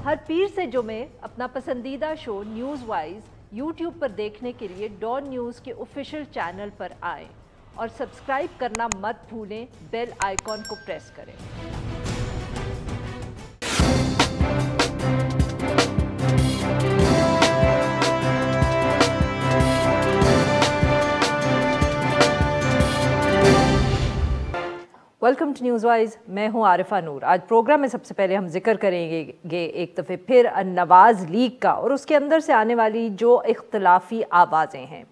हर पीर से जुमे अपना पसंदीदा शो न्यूज़ वाइज यूट्यूब पर देखने के लिए डॉन न्यूज़ के ऑफिशियल चैनल पर आएं और सब्सक्राइब करना मत भूलें, बेल आइकॉन को प्रेस करें। वेलकम टू न्यूज़ वाइज, मैं हूं आरिफा नूर। आज प्रोग्राम में सबसे पहले हम जिक्र करेंगे एक दफ़े फिर नवाज़ लीग का और उसके अंदर से आने वाली जो इख्तलाफी आवाज़ें हैं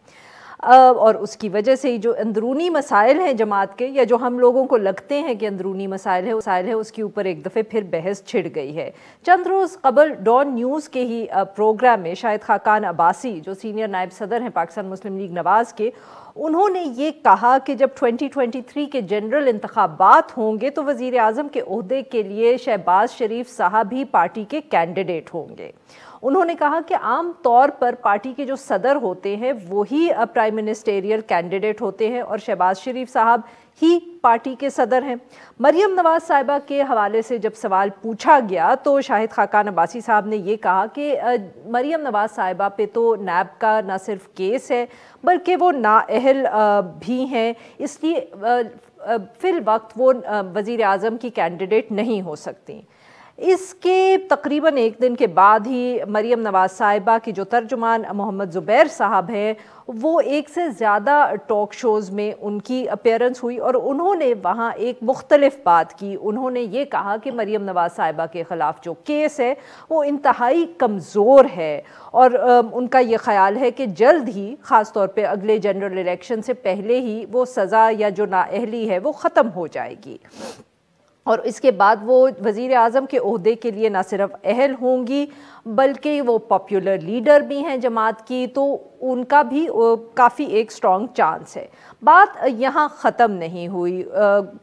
और उसकी वजह से ही जो अंदरूनी मसाइल हैं जमात के, या जो हम लोगों को लगते हैं कि अंदरूनी मसाइल है उसके ऊपर एक दफ़े फिर बहस छिड़ गई है। चंद रोज़ कबल डॉन न्यूज़ के ही प्रोग्राम में शाहिद खाकान अब्बासी, जो सीनियर नायब सदर हैं पाकिस्तान मुस्लिम लीग नवाज़ के, उन्होंने ये कहा कि जब 2023 के जनरल इंतखाबात होंगे तो वज़ीर आज़म के ओहदे के लिए शहबाज शरीफ साहब ही पार्टी के कैंडिडेट होंगे। उन्होंने कहा कि आम तौर पर पार्टी के जो सदर होते हैं वही प्राइम मिनिस्टेरियल कैंडिडेट होते हैं और शहबाज शरीफ साहब ही पार्टी के सदर हैं। मरियम नवाज़ साहिबा के हवाले से जब सवाल पूछा गया तो शाहिद खाकान अब्बासी साहब ने ये कहा कि मरियम नवाज़ साहिबा पे तो नैब का न सिर्फ केस है बल्कि वो नाअहल भी हैं, इसलिए फिल वक्त वो वज़ीर आज़म की कैंडिडेट नहीं हो सकती। इसके तकरीबन एक दिन के बाद ही मरियम नवाज़ साहिबा की जो तर्जुमान मोहम्मद ज़ुबैर साहब हैं, वो एक से ज़्यादा टॉक शोज़ में उनकी अपीयरेंस हुई और उन्होंने वहाँ एक मुख्तलिफ बात की। उन्होंने ये कहा कि मरियम नवाज़ साहिबा के ख़िलाफ़ जो केस है वो इंतहाई कमज़ोर है और उनका ये ख़्याल है कि जल्द ही, ख़ास तौर पे अगले जनरल इलेक्शन से पहले ही, वो सज़ा या जो नाअहली है वो ख़त्म हो जाएगी और इसके बाद वो वज़ीर आज़म के ओहदे के लिए ना सिर्फ अहल होंगी बल्कि वो पॉपुलर लीडर भी हैं जमात की, तो उनका भी काफ़ी एक स्ट्रॉन्ग चांस है। बात यहाँ ख़त्म नहीं हुई।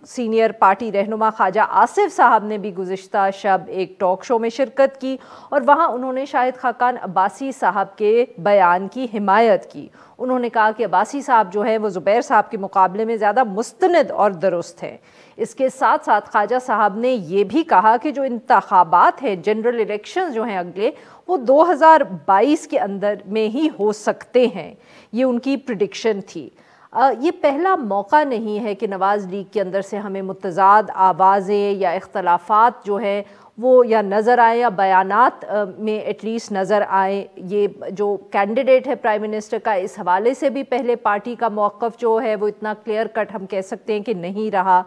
सीनियर पार्टी रहनुमा ख्वाजा आसिफ साहब ने भी गुज़िश्ता शब एक टॉक शो में शिरकत की और वहाँ उन्होंने शाहिद खाकान अब्बासी साहब के बयान की हिमायत की। उन्होंने कहा कि अब्बासी साहब जो है वो ज़ुबैर साहब के मुकाबले में ज़्यादा मुस्तनद और दुरुस्त हैं। इसके साथ साथ ख्वाजा साहब ने ये भी कहा कि जो इंतखाबात हैं, जनरल इलेक्शंस जो हैं अगले, वो 2022 के अंदर में ही हो सकते हैं। ये उनकी प्रिडिक्शन थी। ये पहला मौका नहीं है कि नवाज़ लीग के अंदर से हमें मुतज़ाद आवाज़ें या इख्तलाफात जो हैं वो या नज़र आए या बयानात में एटलीस्ट नज़र आए। ये जो कैंडिडेट है प्राइम मिनिस्टर का, इस हवाले से भी पहले पार्टी का मौक़िफ़ जो है वो इतना क्लियर कट हम कह सकते हैं कि नहीं रहा।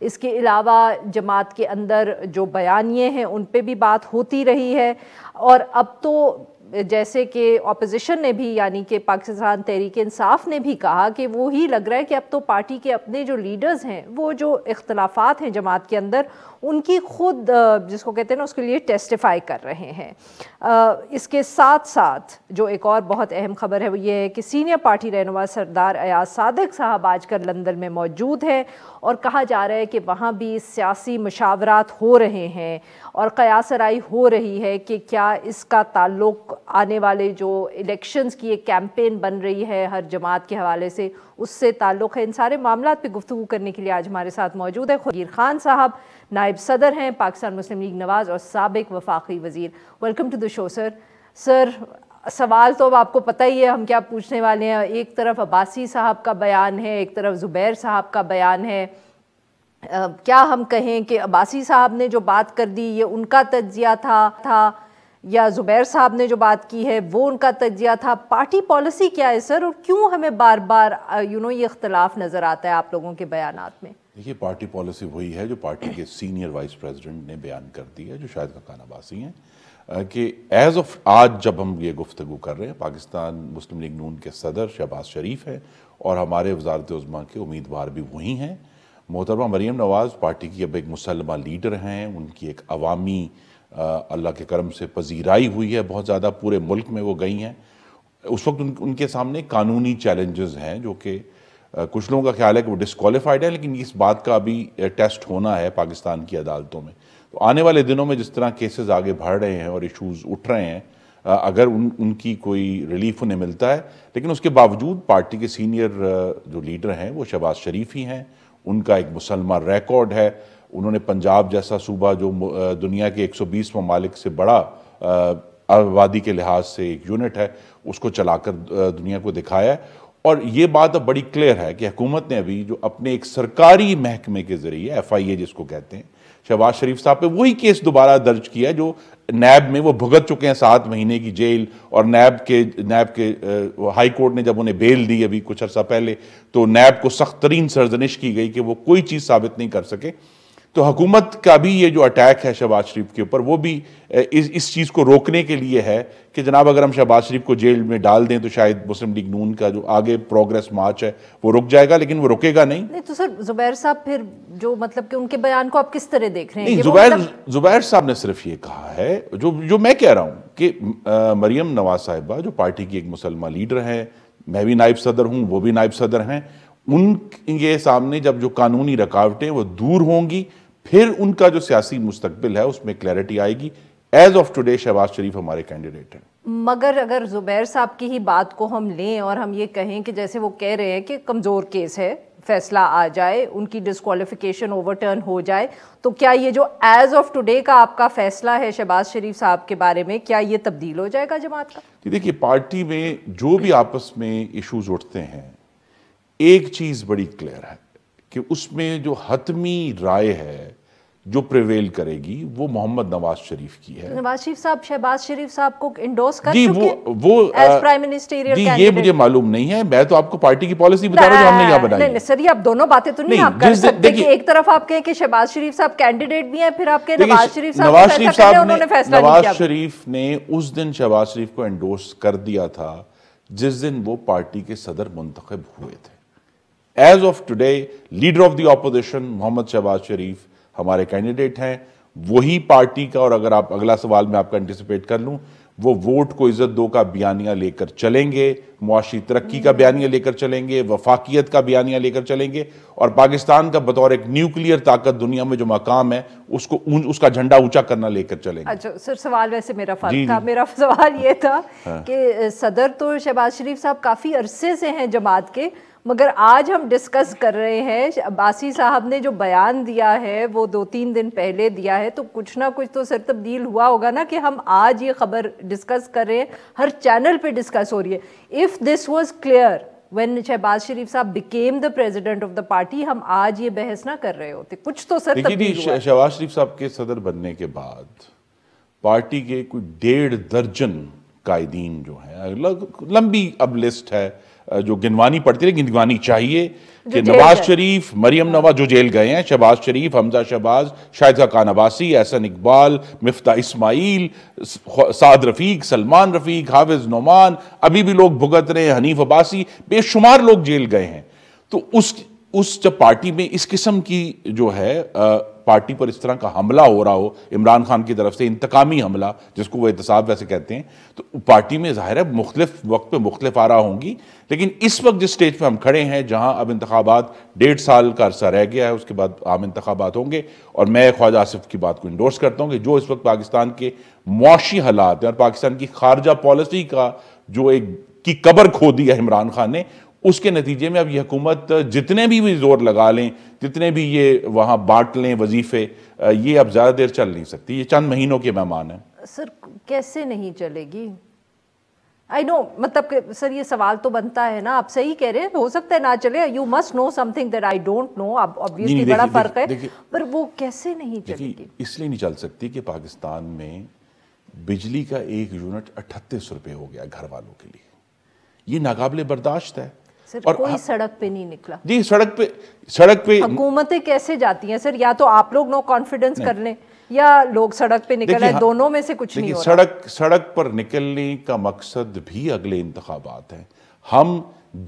इसके अलावा जमात के अंदर जो बयानिए हैं उन पे भी बात होती रही है और अब तो जैसे कि अपोजिशन ने भी, यानी कि पाकिस्तान तहरीक इंसाफ ने भी कहा कि वो ही लग रहा है कि अब तो पार्टी के अपने जो लीडर्स हैं वो जो इख्तलाफात हैं जमात के अंदर उनकी खुद, जिसको कहते हैं ना, उसके लिए टेस्टिफाई कर रहे हैं। इसके साथ साथ जो एक और बहुत अहम खबर है वो ये है कि सीनियर पार्टी रहनुमा सरदार अयाज सादिक साहब आजकल लंदन में मौजूद हैं और कहा जा रहा है कि वहाँ भी सियासी मुशावरात हो रहे हैं और क़यासराई हो रही है कि क्या इसका ताल्लुक़ आने वाले जो इलेक्शंस की एक कैंपेन बन रही है हर जमात के हवाले से, उससे ताल्लुक़ है। इन सारे मामलात पे गुफ्तगू करने के लिए आज हमारे साथ मौजूद है खलील खान साहब, नायब सदर हैं पाकिस्तान मुस्लिम लीग नवाज़ और साबिक वफाकी वज़ीर। Welcome to the show sir. Sir, सवाल तो अब आपको पता ही है हम क्या पूछने वाले हैं। एक तरफ अब्बासी साहब का बयान है, एक तरफ ज़ुबैर साहब का बयान है। क्या हम कहें कि अब्बासी साहब ने जो बात कर दी ये उनका तज्जिया था या ज़ुबैर साहब ने जो बात की है वो उनका तज्जिया था? पार्टी पॉलिसी क्या है सर, और क्यों हमें बार बार ये इख्तलाफ नज़र आता है आप लोगों के बयानात में? देखिए, पार्टी पॉलिसी वही है जो पार्टी के सीनियर वाइस प्रेसिडेंट ने बयान कर दी है, जो शाहिद खाकान अब्बासी हैं, कि एज़ ऑफ आज जब हम ये गुफ्तगू कर रहे हैं, पाकिस्तान मुस्लिम लीग नून के सदर शहबाज शरीफ है और हमारे वज़ारत उज़्मा के उम्मीदवार भी वही हैं। मोहतरमा मरियम नवाज़ पार्टी की अब एक मुसल्लमा लीडर हैं, उनकी एक अवामी अल्लाह के करम से पजीराई हुई है, बहुत ज़्यादा पूरे मुल्क में वो गई हैं। उस वक्त उनके सामने कानूनी चैलेंजेस हैं जो कि कुछ लोगों का ख्याल है कि वो डिस्क्वालीफाइड है, लेकिन इस बात का अभी टेस्ट होना है पाकिस्तान की अदालतों में। तो आने वाले दिनों में जिस तरह केसेस आगे बढ़ रहे हैं और इशूज़ उठ रहे हैं, अगर उनकी कोई रिलीफ उन्हें मिलता है, लेकिन उसके बावजूद पार्टी के सीनियर जो लीडर हैं वो शहबाज शरीफ ही हैं। उनका एक मुसलमान रिकॉर्ड है। उन्होंने पंजाब जैसा सूबा जो दुनिया के 120 ममालिक से बड़ा آبادی کے لحاظ سے ایک یونٹ ہے، اس کو چلا کر دنیا کو دکھایا ہے۔ اور یہ بات اب بڑی کلیئر ہے کہ حکومت نے ابھی جو اپنے ایک سرکاری محکمے کے ذریعے FIA جس کو کہتے ہیں، شہباز شریف صاحب پہ وہی کیس دوبارہ درج کیا جو نیب میں وہ بھگت چکے ہیں 7 مہینے کی جیل، اور نیب کے ہائی کورٹ نے جب انہیں بیل دی ابھی کچھ عرصہ پہلے تو نیب کو سخت ترین سرزنش کی گئی کہ وہ کوئی چیز ثابت نہیں کر سکے۔ تو حکومت کا بھی یہ جو اٹیک ہے شہباز شریف کے اوپر وہ بھی اس چیز کو روکنے کے لیے ہے کہ جناب اگر ہم شہباز شریف کو جیل میں ڈال دیں تو شاید مسلم لیگ نون کا جو آگے پروگریس مارچ ہے وہ رک جائے گا، لیکن وہ رکے گا نہیں۔ تو سر زبیر صاحب پھر جو مطلب کہ ان کے بیان کو آپ کس طرح دیکھ رہے ہیں؟ نہیں، زبیر صاحب نے صرف یہ کہا ہے جو میں کہہ رہا ہوں کہ مریم نواز صاحبہ جو پارٹی کی ایک مسلمہ لیڈر ہیں، میں بھی نائب صدر ہوں، وہ بھی نائب صدر ہیں، ان کے سامنے جب جو قانونی رکاوٹیں وہ دور ہوں گی پھر ان کا جو سیاسی مستقبل ہے اس میں کلیئرٹی آئے گی۔ As of today Shahbaz Sharif ہمارے کینڈیڈیٹ ہیں۔ مگر اگر زبیر صاحب کی ہی بات کو ہم لیں اور ہم یہ کہیں کہ جیسے وہ کہہ رہے ہیں کہ کمزور کیس ہے، فیصلہ آ جائے، ان کی ڈسکوالیفیکیشن اوور ٹرن ہو جائے، تو کیا یہ جو ایز آف ٹوڈے کا آپ کا فیصلہ ہے شہباز شریف صاحب کے بارے میں، کیا یہ تبدیل ہو جائے گا جماعت کا؟ دیکھیے، پارٹی میں جو بھی آپس میں ایشوز اٹھتے ہیں، ایک چیز بڑی کلیئر ہے کہ اس میں جو حتمی رائے ہے جو پریویل کرے گی وہ محمد نواز شریف کی ہے۔ نواز شریف صاحب شہباز شریف صاحب کو انڈورس کر جی چکے وہ ایز پرائم منسٹریل جی یہ مجھے معلوم نہیں ہے، میں تو آپ کو پارٹی کی پالیسی بتا رہا ہوں جو ہم نے یہاں بنائی ہے۔ نہیں سر، یہ آپ دونوں باتیں تو نہیں آپ کر سکتے کہ ایک طرف آپ کہیں کہ شہباز شریف صاحب کینڈیڈیٹ بھی ہیں، پھر آپ کے نواز شریف نواز شریف نے اس دن شہباز شریف کو انڈورس کر دیا تھا جس دن وہ پارٹی کے صدر منتخب ہوئے تھے۔ As of today leader of the opposition Muhammad Shahbaz Sharif ہمارے کینڈیڈیٹ ہیں، وہی پارٹی کا، اور اگر آپ اگلا سوال میں آپ کا انٹیسپیٹ کر لوں، وہ ووٹ کو عزت دو کا بیانیہ لے کر چلیں گے، معاشی ترقی کا بیانیہ لے کر چلیں گے، وفاقیت کا بیانیہ لے کر چلیں گے، اور پاکستان کا بطور ایک نیوکلیئر طاقت دنیا میں جو مقام ہے اس کا جھنڈا اونچا کرنا لے کر چلیں گے۔ اچھا سر، سوال ویسے میرا فرق تھا، میرا سوال یہ تھا کہ صدر تو شہباز شریف صاحب کافی عرصے سے ہیں جماعت کے، مگر آج ہم ڈسکس کر رہے ہیں عباسی صاحب نے جو بیان دیا ہے وہ 2-3 دن پہلے دیا ہے، تو کچھ نہ کچھ تو سر تبدیل ہوا ہوگا نا کہ ہم آج یہ خبر ڈسکس کر رہے ہیں، ہر چینل پہ ڈسکس ہو رہی ہے۔ If this was clear when Shahbaz Sharif Sahib became the president of the party، ہم آج یہ بحث نہ کر رہے ہوتے، کچھ تو سر تبدیل ہوا ہے۔ شہباز شریف صاحب کے صدر بننے کے بعد پارٹی کے کوئی 1.5 درجن قائدین جو ہیں، لمبی اب لسٹ ہے جو گنوانی پڑتی ہے، گنوانی چاہیے کہ نواز شریف، مریم نواز جو جیل گئے ہیں، شہباز شریف، حمزہ شہباز، شاہد خاقان عباسی، احسن اقبال، مفتاح اسماعیل، سعد رفیق، سلمان رفیق، حافظ نعمان، ابھی بھی لوگ بھگت رہے ہیں، حنیف عباسی، بے شمار لوگ جیل گئے ہیں۔ تو اس جب پارٹی میں اس قسم کی جو ہے پارٹی پر اس طرح کا حملہ ہو رہا ہو عمران خان کی طرف سے، انتقامی حملہ جس کو وہ احتساب ویسے کہتے ہیں، تو پارٹی میں ظاہر ہے مختلف وقت پہ مختلف آرا ہوں گی، لیکن اس وقت جس سٹیج پہ ہم کھڑے ہیں جہاں اب انتخابات 1.5 سال کا عرصہ رہ گیا ہے، اس کے بعد عام انتخابات ہوں گے، اور میں خواجہ آصف کی بات کو انڈورس کرتا ہوں کہ جو اس وقت پاکستان کے معاشی حالات ہیں اور پاکستان کی خارجہ پالیسی کا جو ایک کی قبر کھو دی ہے عمران خان نے، اس کے نتیجے میں اب یہ حکومت جتنے بھی زور لگا لیں، جتنے بھی یہ وہاں بانٹ لیں وظیفے، یہ اب زیادہ دیر چل نہیں سکتی، یہ چند مہینوں کے مہمان ہیں۔ سر کیسے نہیں چلے گی؟ آئی نو، مطلب کہ سر یہ سوال تو بنتا ہے نا، آپ صحیح کہہ رہے ہیں، ہو سکتا ہے نہ چلے، you must know something that I don't know, obviously بڑا فرق ہے، پر وہ کیسے نہیں چلے گی؟ اس لیے نہیں چل سکتی کہ پاکستان میں بجلی کا 1 یونٹ 38 روپے ہو گیا گھر والوں کے لیے، یہ ناقابل برداشت ہے۔ سر کوئی سڑک پہ نہیں نکلا۔ جی سڑک پہ حکومتیں کیسے جاتی ہیں سر؟ یا تو آپ لوگ نو کانفیڈنس کر لیں یا لوگ سڑک پہ نکل رہے، دونوں میں سے کچھ نہیں ہو رہا۔ سڑک پر نکلنے کا مقصد بھی اگلے انتخابات ہیں۔ ہم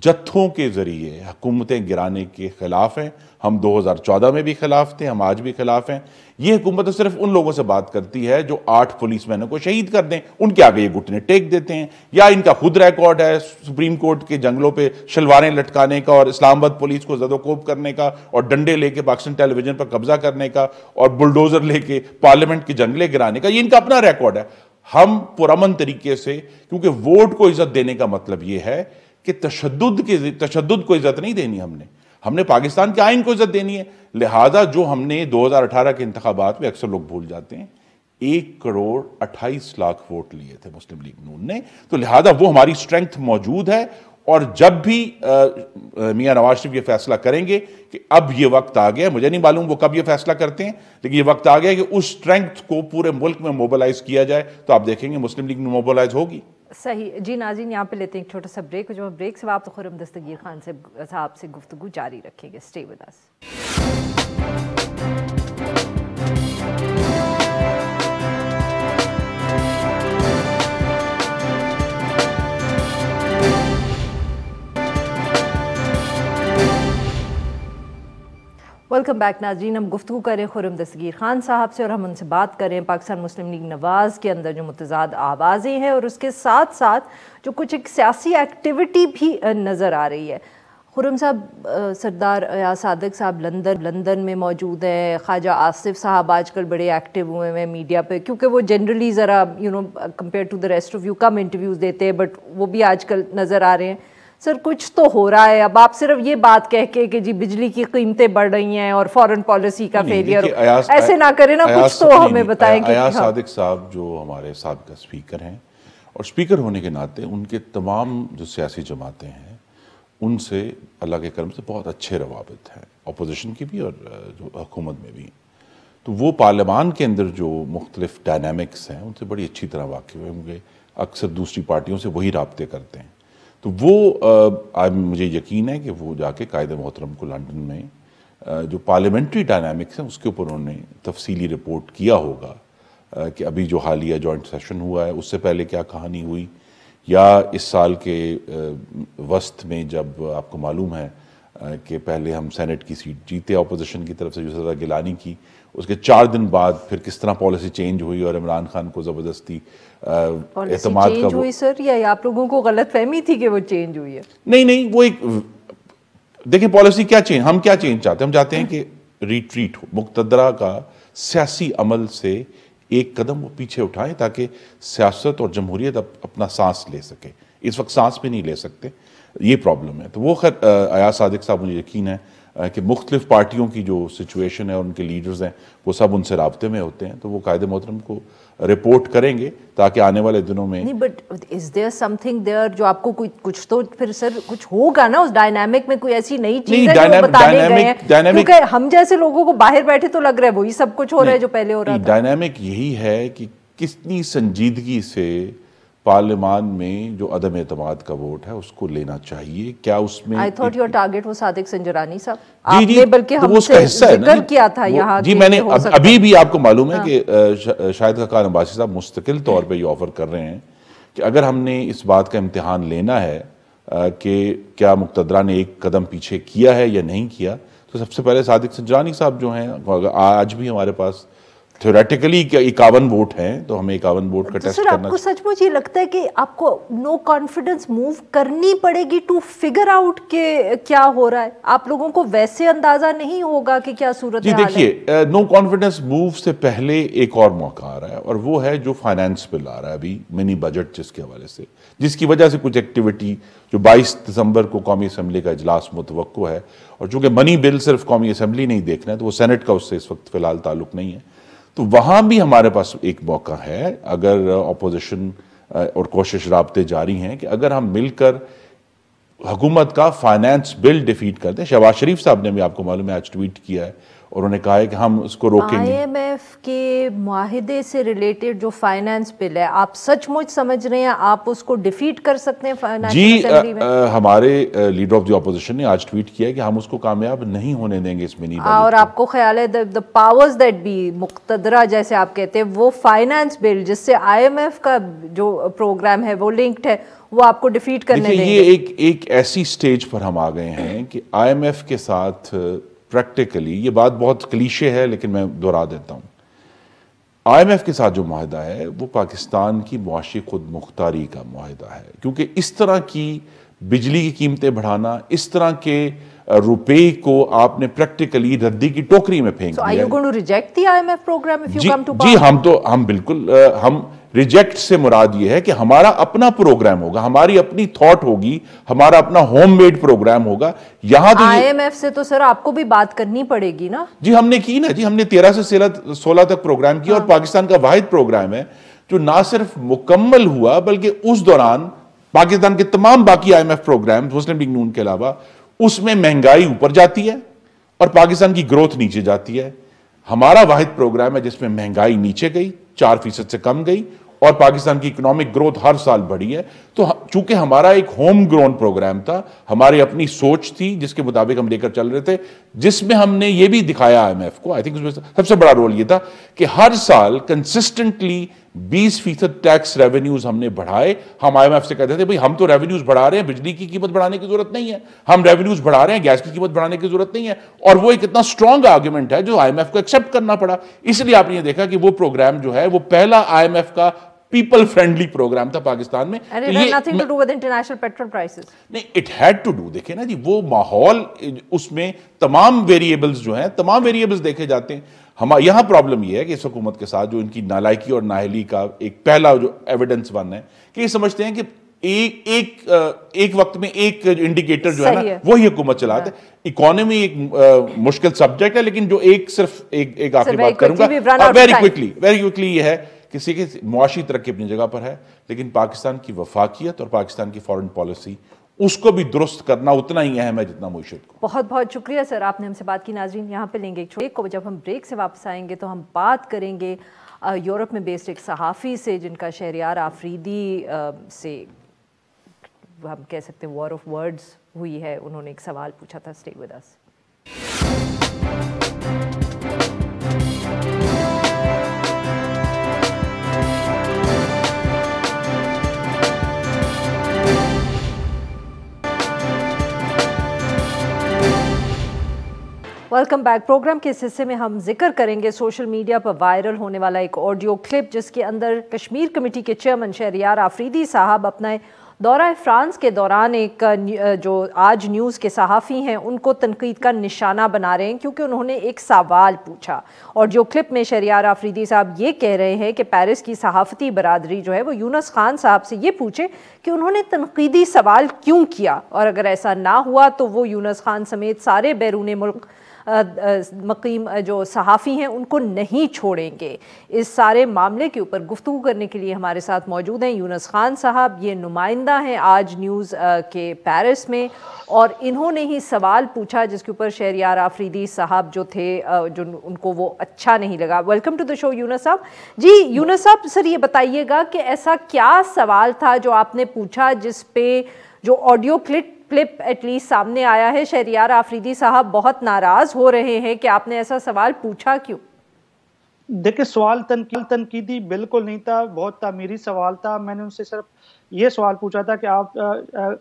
جتھوں کے ذریعے حکومتیں گرانے کے خلاف ہیں، ہم 2014 میں بھی خلاف تھے، ہم آج بھی خلاف ہیں۔ یہ حکومت صرف ان لوگوں سے بات کرتی ہے جو 8 پولیس مینوں کو شہید کر دیں، ان کے آگے یہ گھٹنے ٹیک دیتے ہیں، یا ان کا خود ریکارڈ ہے سپریم کورٹ کے جنگلوں پہ شلواریں لٹکانے کا اور اسلام آباد پولیس کو زد و کوب کرنے کا اور ڈنڈے لے کے پاکستان ٹیلی ویژن پر قبضہ کرنے کا اور بلڈوزر لے کے پارلیمنٹ کی جنگلیں گرانے کا، یہ ان کا اپنا ریکارڈ ہے۔ ہم پرامن طریقے سے، کیونکہ ووٹ کو عزت دینے کا مطلب یہ ہے کہ تشدد کو عزت نہیں دینی، ہم نے پاکستان کے آئین کو عزت دینی ہے۔ لہٰذا جو ہم نے 2018 کے انتخابات میں، اکثر لوگ بھول جاتے ہیں، 1,28,00,000 वोट लिए थे मुस्लिम लीग नून ने, तो लिहाजा वो हमारी स्ट्रेंथ मौजूद है। और जब भी मियां नवाज शरीफ ये फैसला करेंगे कि अब ये वक्त आ गया, मुझे नहीं मालूम वो कब ये फैसला करते हैं, लेकिन ये वक्त आ गया कि उस स्ट्रेंथ को पूरे मुल्क में मोबिलाइज किया जाए, तो आप देखेंगे मुस्लिम लीग मोबिलाइज होगी। सही जी। नाज़रीन, यहाँ पे लेते हैं एक छोटा सा ब्रेक। जो ब्रेक से वापस खुर्रम दस्तगीर खान साहब से गुफ्तगू जारी रखेंगे। Stay with us. Welcome back नाज़रीन। हम गुफ्तगू करें खुर्रम दस्तगीर खान साहब से और हम उनसे बात करें पाकिस्तान मुस्लिम लीग नवाज़ के अंदर जो मुतज़ाद आवाज़ें हैं और उसके साथ साथ जो कुछ एक सियासी एक्टिविटी भी नज़र आ रही है। खुर्रम साहब, सरदार अयाज सादिक साहब लंदन में मौजूद हैं। ख्वाजा आसिफ साहब आजकल बड़े एक्टिव हुए हैं मीडिया पे, क्योंकि वो जनरली ज़रा compare to the rest of you कम इंटरव्यूज़ देते हैं, बट वो भी आजकल नज़र आ रहे हैं। सर, कुछ तो हो रहा है। अब आप सिर्फ ये बात कह के कि जी बिजली की कीमतें बढ़ रही हैं और फॉरेन पॉलिसी का फेलियर, ऐसे ना करें ना, कुछ तो हमें बताएं कि अयाज सादिक साहब जो हमारे साबिक़ा स्पीकर हैं और स्पीकर होने के नाते उनके तमाम जो सियासी जमातें हैं उनसे अल्लाह के करम से बहुत अच्छे रवाबित हैं, अपोजिशन की भी और जो हुकूमत में भी। तो वो पार्लियामान के अंदर जो मुख्तलिफ डायनामिक्स हैं उनसे बड़ी अच्छी तरह वाकिफ़ हैं, क्योंकि अक्सर दूसरी पार्टियों से वही राब्ते करते हैं। तो वो मुझे यकीन है कि वो जाके कायदे मोहतरम को लंदन में जो पार्लियामेंट्री डायनामिक्स हैं उसके ऊपर उन्होंने तफसीली रिपोर्ट किया होगा कि अभी जो हालिया जॉइंट सेशन हुआ है उससे पहले क्या कहानी हुई, या इस साल के वस्त में जब आपको मालूम है कि पहले हम सेनेट की सीट जीते अपोजिशन की तरफ से यूसुफ गिलानी की, उसके 4 दिन बाद फिर किस तरह पॉलिसी चेंज हुई और इमरान खान को ज़बरदस्ती एतमाद का हुई। सर, या आप लोगों को गलत फहमी थी कि वो चेंज हुई है? नहीं, वो एक देखिए पॉलिसी क्या चेंज, हम क्या चेंज चाहते हैं, हम चाहते हैं कि रिट्रीट हो, मुक़तदरा का सियासी अमल से एक कदम वो पीछे उठाएं ताकि सियासत और जमहूरियत अपना सांस ले सके। इस वक्त सांस भी नहीं ले सकते, ये प्रॉब्लम है। तो वो खैर अयाज सादिक साहब, मुझे यकीन है कि मुख्तलिफ पार्टियों की जो सिचुएशन है और उनके लीडर्स हैं वो सब उनसे राब्ते में होते हैं, तो वो कायदे मोहतरम को रिपोर्ट करेंगे ताकि आने वाले दिनों में। नहीं, but is there something there जो आपको कुछ तो फिर सर कुछ होगा ना उस डायनामिक में, कोई ऐसी नई चीज है जो बताने गए हैं? क्योंकि हम जैसे लोगों को बाहर बैठे तो लग रहा है वही सब कुछ हो रहा है जो पहले हो रहा था। डायनामिक यही है कि कितनी संजीदगी से पार्लियामान में जो अदम एतमाद का वोट है उसको लेना चाहिए। क्या उसमें आई थॉट योर टारगेट वो सादिक संजरानी साहब, आपने बल्कि हमसे जिक्र किया था यहाँ जी। मैंने अभी भी आपको मालूम है कि शाहिद खान अब्बासी साहब मुस्तकिल तौर पे ये ऑफर कर रहे हैं कि अगर हमने इस बात का इम्तिहान लेना है कि क्या मुक़तदरा ने एक कदम पीछे किया है या नहीं किया, तो सबसे पहले सादिक संजरानी साहब जो हैं, आज भी हमारे पास थ्योरेटिकली 51 वोट हैं, तो हमें 51 वोट का टेस्ट करना। आपको सचमुच ये लगता है कि आपको नो कॉन्फिडेंस मूव करनी पड़ेगी टू फिगर आउट के क्या हो रहा है? आप लोगों को वैसे अंदाजा नहीं होगा कि क्या सूरत है? जी देखिए, नो कॉन्फिडेंस मूव से पहले एक और मौका आ रहा है, और वो है जो फाइनेंस बिल आ रहा है अभी, मिनी बजट, जिसके हवाले से, जिसकी वजह से कुछ एक्टिविटी जो 22 दिसंबर को कौमी असम्बली का इजलास मुतवक्को है, और चूंकि मनी बिल सिर्फ कौमी असम्बली नहीं देखना है तो वो सेनेट का उससे इस वक्त फिलहाल ताल्लुक नहीं है, तो वहाँ भी हमारे पास एक मौका है। अगर अपोजिशन और कोशिश राब्ते जारी हैं कि अगर हम मिलकर हुकूमत का फाइनेंस बिल डिफीट करते हैं। शहबाज शरीफ साहब ने भी, आपको मालूम है, आज ट्वीट किया है और उन्होंने कहा है कि हम उसको रोकेंगे। IMF के मुआहिदे से रिलेटेड जो फाइनेंस बिल है, आप सचमुच समझ रहे हैं आप उसको डिफीट कर सकते हैं जी? हमारे लीडर ऑफ द अपोजिशन ने आज ट्वीट किया है कि हम उसको कामयाब नहीं होने देंगे इस मिनी बजट। और आपको ख्याल है द पावर्स दैट बी, मुक़तदरा जैसे आप कहते हैं, वो फाइनेंस बिल जिससे IMF का जो प्रोग्राम है वो लिंक्ड है, वो आपको डिफीट करने देंगे? ये एक ऐसी स्टेज पर हम आ गए हैं कि IMF के साथ प्रैक्टिकली, ये बात बहुत क्लीशे है लेकिन मैं दोहरा देता हूँ, IMF के साथ जो मुआहिदा है वो पाकिस्तान की मुआशी खुद मुख्तारी का मुआहिदा है, क्योंकि इस तरह की बिजली की कीमतें बढ़ाना, इस तरह के रुपए को आपने प्रैक्टिकली रद्दी की टोकरी में फेंक दिया। So are you going to reject the IMF program if you come to power? जी, हम बिल्कुल हम ریجیکٹ سے مراد یہ ہے کہ ہمارا اپنا پروگرام ہوگا, ہماری اپنی تھاٹ ہوگی, ہمارا اپنا ہوم میڈ پروگرام ہوگا. یہاں تو آئی ایم ایف سے تو سر آپ کو بھی بات کرنی پڑے گی نا. جی ہم نے کی نا جی, ہم نے 13 سے 16 تک پروگرام کیا, اور پاکستان کا واحد پروگرام ہے جو نہ صرف مکمل ہوا بلکہ اس دوران پاکستان کے تمام باقی I M F programme Muslim League Noon کے علاوہ, اس میں مہنگائی اوپر جاتی ہے اور پاکستان کی گروتھ نیچے جاتی ہے. ہمارا واحد پروگرام ہے جس میں مہنگائی نیچے گئی, 4% سے کم گئی, اور پاکستان کی اکنامک گروتھ ہر سال بڑھی ہے. تو چونکہ ہمارا ایک ہوم گرون پروگرام تھا, ہماری اپنی سوچ تھی جس کے مطابق ہم لے کر چل رہے تھے, جس میں ہم نے یہ بھی دکھایا آئی ایم ایف کو, آئی تھنک اس میں سب سے بڑا رول یہ تھا کہ ہر سال کنسسٹنٹلی 20% ٹیکس ریونیوز ہم نے بڑھائے. ہم آئی ایم ایف سے کہتے تھے بھئی ہم تو ریونیوز بڑھا رہے ہیں, بجلی کی قیمت بڑھانے کی ضرورت نہیں ہے, ہم ریونیوز بڑھا رہے ہیں, گیس کی قیمت بڑھانے کی ضرورت نہیں ہے. اور وہ ایک اتنا اسٹرانگ آرگومنٹ ہے جو آئی ایم ایف کو ایکسیپٹ کرنا پڑا. اس لیے آپ نے یہ دیکھا کہ وہ پروگرام جو ہے وہ پہلا آئی ایم ایف کا پیپل فرینڈلی پروگرام تھا پاکستان میں. nothing to do with international petrol prices. نہیں, اٹ ہیڈ ٹو ڈو. دیکھیں نا جی, وہ ماحول, اس میں تمام ویریبلز جو ہیں, تمام ویریبلز دیکھے جاتے ہیں. یہاں پرابلم یہ ہے کہ اس حکومت کے ساتھ جو ان کی نالائکی اور نااہلی کا ایک پہلا جو ایویڈنس ون ہے کہ یہ سمجھتے ہیں کہ ایک وقت میں ایک انڈیکیٹر جو ہے نا وہی حکومت چلاتے. اکانومی ایک مشکل سبجیکٹ ہے, لیکن جو صرف ایک آخری بات کروں گا ویری کوئکلی یہ ہے کسی کی معاشی ترقی اپنی جگہ پر ہے, لیکن پاکستان کی وفاقیت اور پاکستان کی فارن پالیسی اس کو بھی درست کرنا اتنا ہی اہم ہے جتنا معیشت کو. بہت بہت شکریہ سر, آپ نے ہم سے بات کی. ناظرین یہاں پہ لیں گے ایک چھوٹے کو. جب ہم بریک سے واپس آئیں گے تو ہم بات کریں گے یورپ میں بیسڈ ایک صحافی سے جن کا شہریار آفریدی سے ہم کہہ سکتے ہیں وار آف ورڈز ہوئی ہے. انہوں نے ایک سوال پوچھا تھا. Stay with us. Welcome back. Programme کے اس حصے میں ہم ذکر کریں گے سوشل میڈیا پر وائرل ہونے والا ایک آڈیو کلپ جس کے اندر کشمیر کمیٹی کے چیئرمین شہریار آفریدی صاحب اپنا دورہ فرانس کے دوران ایک جو آج نیوز کے صحافی ہیں ان کو تنقید کا نشانہ بنا رہے ہیں کیونکہ انہوں نے ایک سوال پوچھا. آڈیو کلپ میں شہریار آفریدی صاحب یہ کہہ رہے ہیں کہ پیرس کی صحافتی برادری جو ہے وہ یونس خان صاحب سے یہ پوچھے کہ انہوں نے تنقیدی سوال کیوں کیا, اور اگر ایسا نہ ہوا تو وہ یونس خان سمیت سارے بیرون ملک مقیم جو صحافی ہیں ان کو نہیں چھوڑیں گے. اس سارے معاملے کے اوپر گفتگو کرنے کے لیے ہمارے ساتھ موجود ہیں یونس خان صاحب. یہ نمائندہ ہیں آج نیوز کے پیرس میں, اور انہوں نے ہی سوال پوچھا جس کے اوپر شہریار آفریدی صاحب جو تھے جو ان کو وہ اچھا نہیں لگا. ویلکم ٹو دا شو یونس صاحب. جی یونس صاحب, سر یہ بتائیے گا کہ ایسا کیا سوال تھا جو آپ نے پوچھا جس پہ جو آڈیو کلپ ایٹ لیسٹ سامنے آیا ہے شہریار آفریدی صاحب بہت ناراض ہو رہے ہیں کہ آپ نے ایسا سوال پوچھا کیوں؟ دیکھیں سوال تنقیدی بالکل نہیں تھا, بہت تعمیری سوال تھا. میں نے ان سے صرف یہ سوال پوچھا تھا کہ آپ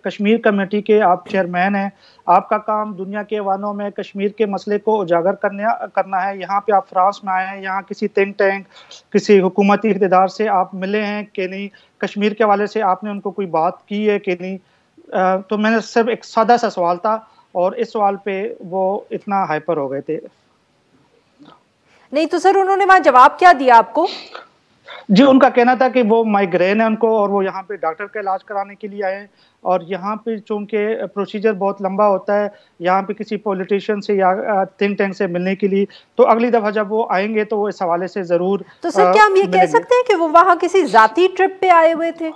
کشمیر کمیٹی کے آپ چیئرمین ہیں, آپ کا کام دنیا کے ایوانوں میں کشمیر کے مسئلے کو اجاگر کرنا ہے. یہاں پہ آپ فرانس میں آئے ہیں, یہاں کسی تھنک ٹینک کسی حکومتی اقتدار سے آپ ملے ہیں کہ نہیں, کشمیر کے حوالے سے آپ نے ان کو کوئی بات کی ہے کہ نہیں. تو میں نے صرف ایک سادہ سا سوال تھا اور اس سوال پہ وہ اتنا ہائپر ہو گئے تھے. نہیں تو سر انہوں نے وہاں جواب کیا دیا آپ کو؟ جی ان کا کہنا تھا کہ وہ مائیگرین ہے ان کو اور وہ یہاں پہ ڈاکٹر کا علاج کرانے کے لیے آئے ہیں, اور یہاں پہ چونکہ پروسیجر بہت لمبا ہوتا ہے یہاں پہ کسی پولیٹیشین سے یا تھنک ٹینک سے ملنے کے لیے, تو اگلی دفعہ جب وہ آئیں گے تو وہ اس حوالے سے ضرور. تو سر کیا ہم یہ کہہ سکتے ہیں کہ وہ وہاں کسی ذاتی ٹرپ پہ آئے ہوئے تھے؟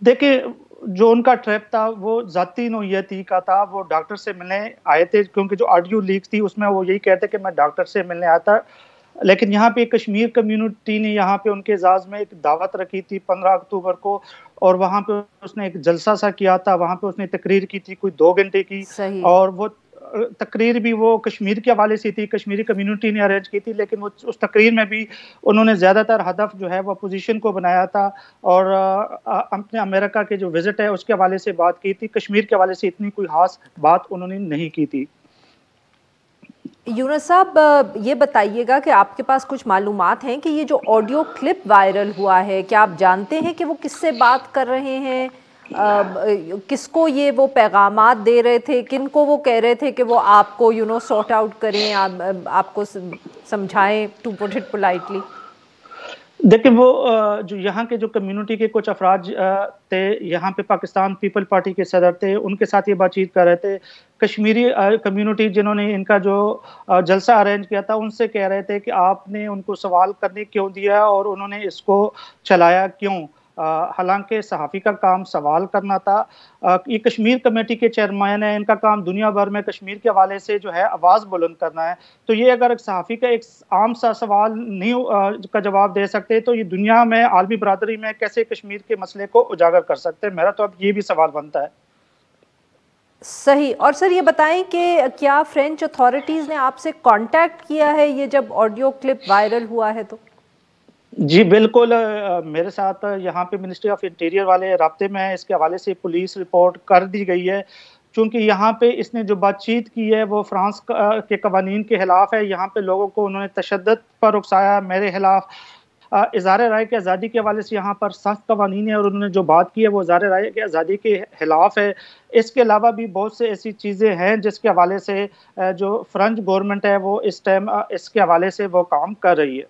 دیکھیں جو ان کا ٹرپ تھا وہ ذاتی نوعیتی کا تھا, وہ ڈاکٹر سے ملنے آئے تھے کیونکہ جو آڈیو لیک تھی اس میں وہ یہی کہتے کہ میں ڈاکٹر سے ملنے آیا تھا. لیکن یہاں پہ کشمیر کمیونٹی نے یہاں پہ ان کے اعزاز میں ایک دعوت رکھی تھی 15 اکتوبر کو, اور وہاں پہ اس نے ایک جلسہ سا کیا تھا, وہاں پہ اس نے تقریر کی تھی کوئی 2 گھنٹے کی, اور وہ تقریر بھی وہ کشمیر کے حوالے سے تھی, کشمیری کمیونٹی نے ارینج کی تھی, لیکن وہ اس تقریر میں بھی انہوں نے زیادہ تر ہدف جو ہے وہ اپوزیشن کو بنایا تھا, اور اپنے امریکہ کے جو وزٹ ہے اس کے حوالے سے بات کی تھی. کشمیر کے حوالے سے اتنی کوئی خاص بات انہوں نے نہیں کی تھی. یونس صاحب یہ بتائیے گا کہ آپ کے پاس کچھ معلومات ہیں کہ یہ جو آڈیو کلپ وائرل ہوا ہے کیا آپ جانتے ہیں کہ وہ کس سے بات کر رہے ہیں, کس کو یہ وہ پیغامات دے رہے تھے, کن کو وہ کہہ رہے تھے کہ وہ آپ کو سارٹ آؤٹ کریں, آپ کو سمجھائیں, ٹو پٹ اٹ پولائٹلی؟ देखिए वो जो यहाँ के जो कम्युनिटी के कुछ अफराद थे, यहाँ पे पाकिस्तान पीपल पार्टी के सदर थे, उनके साथ ये बातचीत कर रहे थे। कश्मीरी कम्युनिटी जिन्होंने इनका जो जलसा अरेंज किया था, उनसे कह रहे थे कि आपने उनको सवाल करने क्यों दिया और उन्होंने इसको चलाया क्यों? हालाँकि सहाफ़ी का काम सवाल करना था। ये कश्मीर कमेटी के चेयरमैन हैं, इनका काम दुनिया भर में कश्मीर के हवाले से जो है आवाज़ बुलंद करना है। तो ये अगर एक सहाफ़ी का एक आम सा सवाल नहीं का जवाब दे सकते, तो ये दुनिया में आलमी बरादरी में कैसे कश्मीर के मसले को उजागर कर सकते हैं? मेरा तो अब ये भी सवाल बनता है। सही। और सर ये बताएं कि क्या फ्रेंच अथॉरिटीज़ ने आपसे कांटेक्ट किया है ये जब ऑडियो क्लिप वायरल हुआ है तो? जी, बिल्कुल मेरे साथ यहाँ पे मिनिस्ट्री ऑफ इंटीरियर वाले राब्ते में हैं, इसके हवाले से पुलिस रिपोर्ट कर दी गई है। चूँकि यहाँ पे इसने जो बातचीत की है वो फ्रांस के कवानीन के खिलाफ है, यहाँ पे लोगों को उन्होंने तशद्दुद पर उकसाया मेरे खिलाफ। इज़हार राय की आज़ादी के हवाले से यहाँ पर सख्त कवानीन है और उन्होंने जो बात की है वो इज़हार राय की आज़ादी के खिलाफ है। इसके अलावा भी बहुत से ऐसी चीज़ें हैं जिसके हवाले से जो फ्रेंच गवर्नमेंट है वो इस टाइम इसके हवाले से वो काम कर रही है।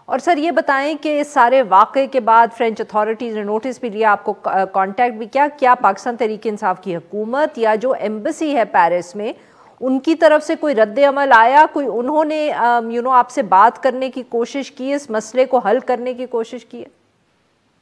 और सर ये बताएं कि इस सारे वाक़े के बाद फ्रेंच अथॉरिटीज़ ने नोटिस भी लिया, आपको कांटेक्ट भी किया, क्या पाकिस्तान तहरीक इंसाफ की हुकूमत या जो एम्बेसी है पेरिस में उनकी तरफ से कोई रद्द अमल आया? कोई उन्होंने आपसे बात करने की कोशिश की, इस मसले को हल करने की कोशिश की है?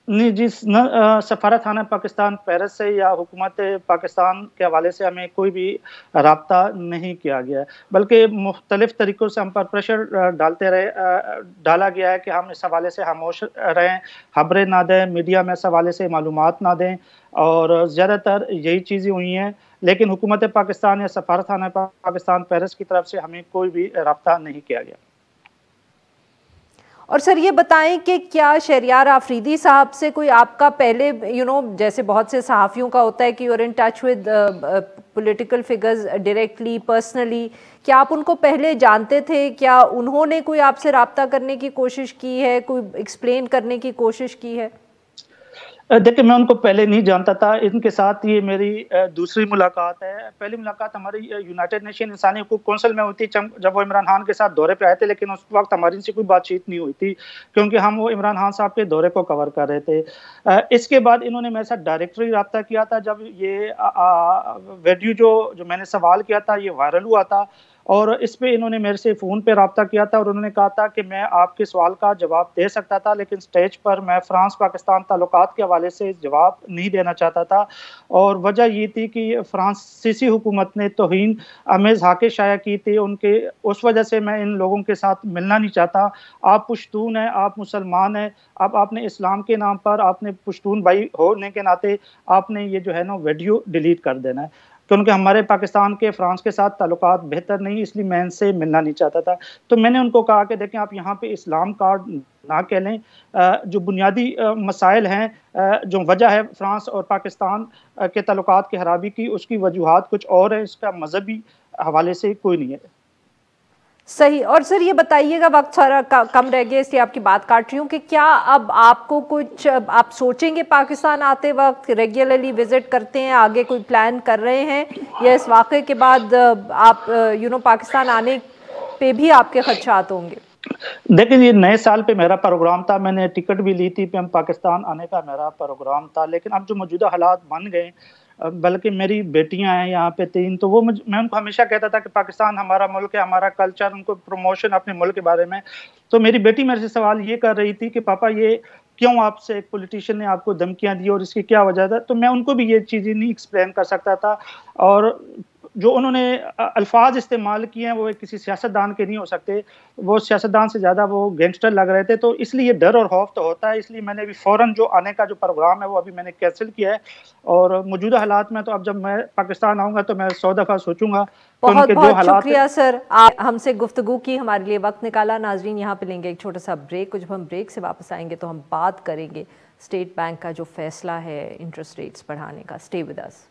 नहीं जी, सफारतखाना पाकिस्तान पेरिस से या हुकूमत पाकिस्तान के हवाले से हमें कोई भी राब्ता नहीं किया गया है, बल्कि मुख्तलिफ तरीक़ों से हम पर प्रेशर डाला गया है कि हम इस हवाले से खामोश रहें, खबरें ना दें, मीडिया में इस हवाले से मालूमात ना दें, और ज़्यादातर यही चीज़ें हुई हैं। लेकिन हुकूमत पाकिस्तान या सफारतखाना पाकिस्तान पेरिस की तरफ से हमें कोई भी राब्ता नहीं किया गया। और सर ये बताएं कि क्या शहरियार आफरीदी साहब से कोई आपका पहले जैसे बहुत से सहाफ़ियों का होता है कि you're in touch with political figures directly personally, क्या आप उनको पहले जानते थे? क्या उन्होंने कोई आपसे रब्ता करने की कोशिश की है, कोई एक्सप्लेन करने की कोशिश की है? देखिए, मैं उनको पहले नहीं जानता था। इनके साथ ये मेरी दूसरी मुलाकात है। पहली मुलाकात हमारी यूनाइटेड नेशन इंसानी हकूक़ कौंसिल में हुई थी जब वो इमरान खान के साथ दौरे पे आए थे, लेकिन उस वक़्त हमारी इनसे कोई बातचीत नहीं हुई थी क्योंकि हम वो इमरान खान साहब के दौरे को कवर कर रहे थे। इसके बाद इन्होंने मेरे साथ डायरेक्टली रब्ता किया था जब ये वीडियो जो मैंने सवाल किया था ये वायरल हुआ था, और इस पे इन्होंने मेरे से फ़ोन पे रब्ता किया था और उन्होंने कहा था कि मैं आपके सवाल का जवाब दे सकता था, लेकिन स्टेज पर मैं फ्रांस पाकिस्तान ताल्लुकात के हवाले से जवाब नहीं देना चाहता था। और वजह ये थी कि फ्रांसीसी हुकूमत ने तौहीन आमेज़ हाके शाया की थी उनके, उस वजह से मैं इन लोगों के साथ मिलना नहीं चाहता। आप पुश्तून हैं, आप मुसलमान हैं, अब आपने इस्लाम के नाम पर, आपने पुश्तून भाई होने के नाते आपने ये जो है ना वीडियो डिलीट कर देना है, क्योंकि हमारे पाकिस्तान के फ्रांस के साथ ताल्लुकात बेहतर नहीं, इसलिए मैं इनसे मिलना नहीं चाहता था। तो मैंने उनको कहा कि देखें, आप यहाँ पे इस्लाम कार्ड ना कह लें, जो बुनियादी मसाइल हैं, जो वजह है फ्रांस और पाकिस्तान के ताल्लुकात की खराबी की, उसकी वजूहात कुछ और है, इसका मजहबी हवाले से कोई नहीं है। सही। और सर ये बताइएगा, वक्त सारा कम रह गया इसलिए आपकी बात काट रही हूँ, कि क्या अब आपको कुछ आप सोचेंगे पाकिस्तान आते वक्त, रेगुलरली विजिट करते हैं, आगे कोई प्लान कर रहे हैं, या इस वाक़े के बाद आप पाकिस्तान आने पे भी आपके खदशात होंगे? देखिए, ये नए साल पे मेरा प्रोग्राम था, मैंने टिकट भी ली थी, हम पाकिस्तान आने का मेरा प्रोग्राम था, लेकिन अब जो मौजूदा हालात बन गए, बल्कि मेरी बेटियां हैं यहाँ पे 3, तो वो मैं उनको हमेशा कहता था कि पाकिस्तान हमारा मुल्क है, हमारा कल्चर, उनको प्रमोशन अपने मुल्क के बारे में। तो मेरी बेटी मेरे से सवाल ये कर रही थी कि पापा, ये क्यों आपसे एक पॉलिटिशियन ने आपको धमकियां दी और इसकी क्या वजह था? तो मैं उनको भी ये चीज़ें नहीं एक्सप्लेन कर सकता था, और जो उन्होंने अल्फाज इस्तेमाल किए हैं वो किसी सियासतदान के नहीं हो सकते, वो सियासतदान से ज़्यादा वो गैंगस्टर लग रहे थे। तो इसलिए डर और खौफ तो होता है, इसलिए मैंने अभी फ़ौरन जो आने का जो प्रोग्राम है वो अभी मैंने कैंसिल किया है। और मौजूदा हालात में तो अब जब मैं पाकिस्तान आऊँगा तो मैं 100 दफ़ा सोचूंगा। बहुत बहुत शुक्रिया सर, आप हमसे गुफ्तगू की, हमारे लिए वक्त निकाला। नाजरीन, यहाँ पे लेंगे एक छोटा सा ब्रेक, जब हम ब्रेक से वापस आएंगे तो हम बात करेंगे स्टेट बैंक का जो फैसला है इंटरेस्ट रेट्स बढ़ाने का। Stay with us.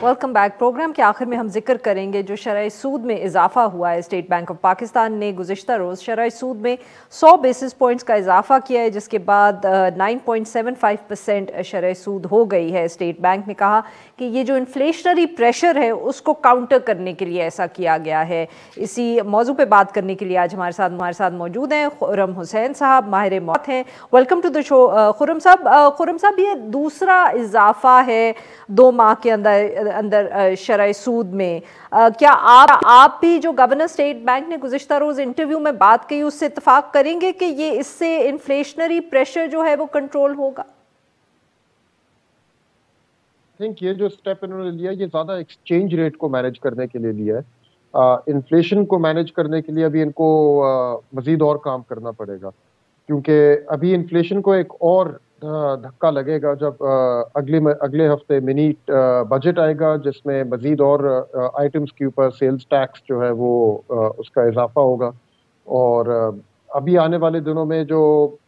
Welcome back. Programme के आखिर में हम जिक्र करेंगे जो शरह सूद में इजाफा हुआ है। स्टेट बैंक ऑफ पाकिस्तान ने गुज़िश्ता रोज़ शरह सूद में 100 बेसिस पॉइंट्स का इजाफा किया है, जिसके बाद 9.75% शरह सूद हो गई है। स्टेट बैंक ने कहा कि ये जो इन्फ्लेशनरी प्रेशर है उसको काउंटर करने के लिए ऐसा किया गया है। इसी मौजू पे बात करने के लिए आज हमारे साथ मौजूद हैं खुर्रम हुसैन साहब, माहिर मौत हैं। Welcome to the show Khurram साहब, ये दूसरा इजाफा है 2 माह के अंदर शरह सूद में। क्या आप भी जो गवर्नर स्टेट बैंक ने गुज़िश्ता रोज़ इंटरव्यू में बात की उससे इत्तेफाक करेंगे कि ये इससे इन्फ्लेशनरी प्रेशर जो है वो कंट्रोल होगा? थिंक ये जो स्टेप इन्होंने लिया ये ज़्यादा एक्सचेंज रेट को मैनेज करने के लिए लिया है। इन्फ्लेशन को मैनेज करने के लिए अभी इनको मज़ीद और काम करना पड़ेगा, क्योंकि अभी इन्फ्लेशन को एक और धक्का लगेगा जब अगले हफ्ते मिनी बजट आएगा, जिसमें मजीद और आइटम्स के ऊपर सेल्स टैक्स जो है वो उसका इजाफा होगा। और अभी आने वाले दिनों में जो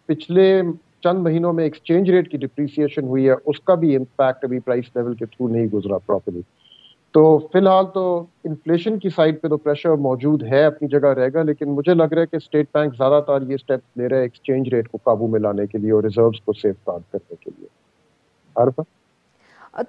पिछले चंद महीनों में एक्सचेंज रेट की डिप्रिसिएशन हुई है उसका भी इम्पैक्ट अभी प्राइस लेवल के थ्रू नहीं गुजरा प्रॉपर्ली। तो फिलहाल तो इन्फ्लेशन की साइड पे तो प्रेशर मौजूद है, अपनी जगह रहेगा, लेकिन मुझे लग रहा है कि स्टेट बैंक ज़्यादातर ये स्टेप ले रहा है एक्सचेंज रेट को काबू में लाने के लिए और रिजर्व्स को सेफगार्ड करने के लिए। आरिफा?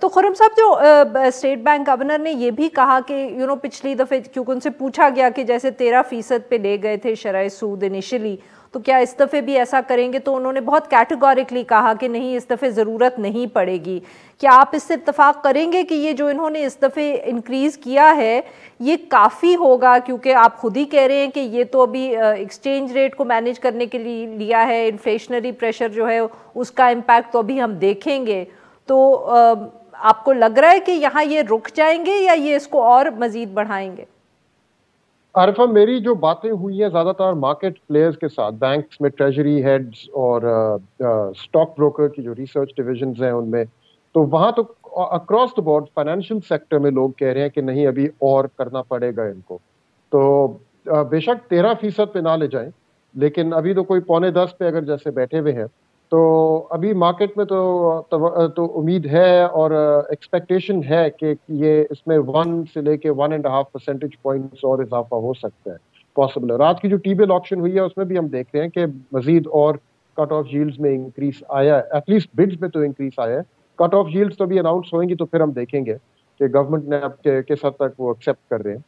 तो खुर्रम साहब, जो स्टेट बैंक गवर्नर ने ये भी कहा कि पिछली दफ़े क्योंकि उनसे पूछा गया कि जैसे 13% पे ले गए थे शरह सूद इनिशियली, तो क्या इस दफ़े भी ऐसा करेंगे? तो उन्होंने बहुत कैटेगोरिकली कहा कि नहीं, इस दफ़े ज़रूरत नहीं पड़ेगी। क्या आप इससे इत्तफाक करेंगे कि ये जो इन्होंने इस दफ़े इंक्रीज़ किया है ये काफ़ी होगा? क्योंकि आप खुद ही कह रहे हैं कि ये तो अभी एक्सचेंज रेट को मैनेज करने के लिए लिया है, इन्फ्लेशनरी प्रेशर जो है उसका इम्पैक्ट तो अभी हम देखेंगे। तो आपको लग रहा है कि यहाँ ये रुक जाएंगे या ये इसको और मज़ीद बढ़ाएंगे? आरिफा, मेरी जो बातें हुई हैं ज़्यादातर मार्केट प्लेयर्स के साथ, बैंक्स में ट्रेजरी हेड्स और स्टॉक ब्रोकर की जो रिसर्च डिविजन्स हैं उनमें, तो वहाँ तो across the board financial sector में लोग कह रहे हैं कि नहीं, अभी और करना पड़ेगा इनको। तो बेशक 13% पे ना ले जाएं, लेकिन अभी तो कोई 9.25 पे अगर जैसे बैठे हुए हैं, तो अभी मार्केट में तो उम्मीद है और एक्सपेक्टेशन है कि ये इसमें 1 से लेके 1.5 परसेंटेज पॉइंट्स और इजाफा हो सकता है, पॉसिबल है। रात की जो टी-बिल ऑक्शन हुई है उसमें भी हम देख रहे हैं कि मजीद और कट ऑफ यील्ड्स में इंक्रीज आया है, एटलीस्ट बिड्स में तो इंक्रीज आया है। कट ऑफ यील्ड्स तो भी अनाउंस होंगी तो फिर हम देखेंगे कि गवर्नमेंट ने अब किस हद तक वो एक्सेप्ट कर रहे हैं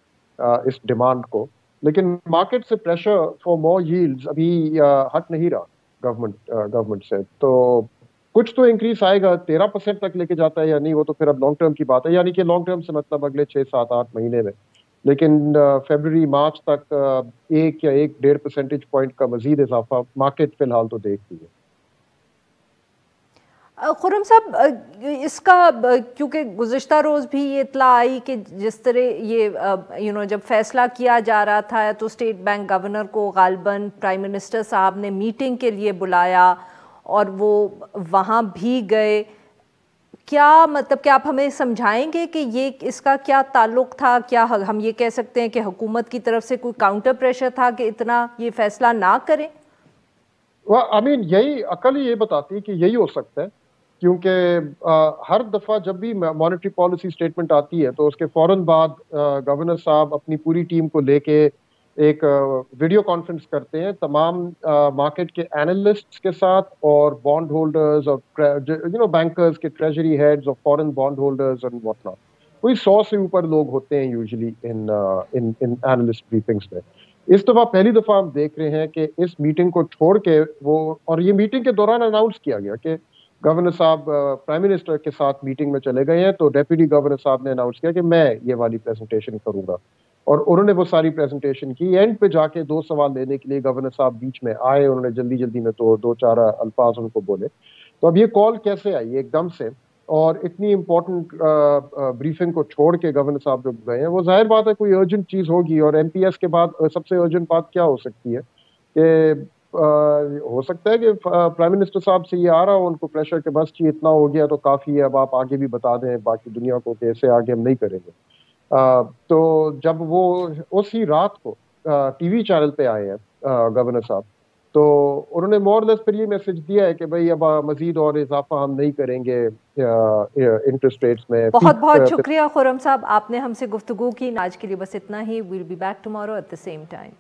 इस डिमांड को। लेकिन मार्केट से प्रेशर फॉर मोर यील्ड्स अभी हट नहीं रहा गवर्नमेंट से। तो कुछ तो इंक्रीज आएगा, 13% तक लेके जाता है या नहीं वो तो फिर अब लॉन्ग टर्म की बात है, यानी कि लॉन्ग टर्म से मतलब अगले 6, 7, 8 महीने में। लेकिन फरवरी मार्च तक 1 या 1.5 परसेंटेज पॉइंट का मजीद इजाफा मार्केट फिलहाल तो देख रही है। खुर्रम साहब, इसका क्योंकि गुज़िश्ता रोज़ भी ये इत्तला आई कि जिस तरह ये जब फैसला किया जा रहा था तो स्टेट बैंक गवर्नर को गालिबन प्राइम मिनिस्टर साहब ने मीटिंग के लिए बुलाया और वो वहाँ भी गए। क्या मतलब, क्या आप हमें समझाएंगे कि ये इसका क्या ताल्लुक था? क्या हम ये कह सकते हैं कि हुकूमत की तरफ से कोई काउंटर प्रेशर था कि इतना ये फैसला ना करें? यही अकल ही ये बताती है कि यही हो सकता है, क्योंकि हर दफ़ा जब भी मॉनेटरी पॉलिसी स्टेटमेंट आती है तो उसके फ़ौरन बाद गवर्नर साहब अपनी पूरी टीम को लेके एक वीडियो कॉन्फ्रेंस करते हैं तमाम मार्केट के एनालिस्ट्स के साथ और बॉन्ड होल्डर्स और बैंकर्स के ट्रेजरी हेड्स और foreign bond holders and what not. कोई 100 से ऊपर लोग होते हैं यूजुअली इन एनालिस्ट ब्रीफिंग्स में। इस दफ़ा पहली दफ़ा हम देख रहे हैं कि इस मीटिंग को छोड़ के और ये मीटिंग के दौरान अनाउंस किया गया कि गवर्नर साहब प्राइम मिनिस्टर के साथ मीटिंग में चले गए हैं, तो डेप्यूटी गवर्नर साहब ने अनाउंस किया कि मैं ये वाली प्रेजेंटेशन करूंगा और उन्होंने वो सारी प्रेजेंटेशन की। एंड पे जाके 2 सवाल लेने के लिए गवर्नर साहब बीच में आए, उन्होंने जल्दी में तो 2-4 अल्फाज उनको बोले। तो अब ये कॉल कैसे आई एकदम से और इतनी इम्पोर्टेंट ब्रीफिंग को छोड़ के गवर्नर साहब जो गए हैं, वो जाहिर बात है कोई अर्जेंट चीज़ होगी। और एमपीएस के बाद सबसे अर्जेंट बात क्या हो सकती है कि हो सकता है कि प्राइम मिनिस्टर साहब से ये आ रहा हो उनको प्रेशर के बस जी इतना हो गया तो काफ़ी है, अब आप आगे भी बता दें बाकी दुनिया को कि ऐसे आगे हम नहीं करेंगे। तो जब वो उसी रात को टीवी चैनल पे आए हैं गवर्नर साहब, تو انہوں نے مور لیس پھر یہ میسج دیا ہے کہ بھائی اب مزید اور اضافہ ہم نہیں کریں گے انٹرسٹ ریٹس میں. بہت بہت شکریہ خرم صاحب، آپ نے ہم سے گفتگو کی. آج کے لیے بس اتنا ہی. We'll be back tomorrow at the same time.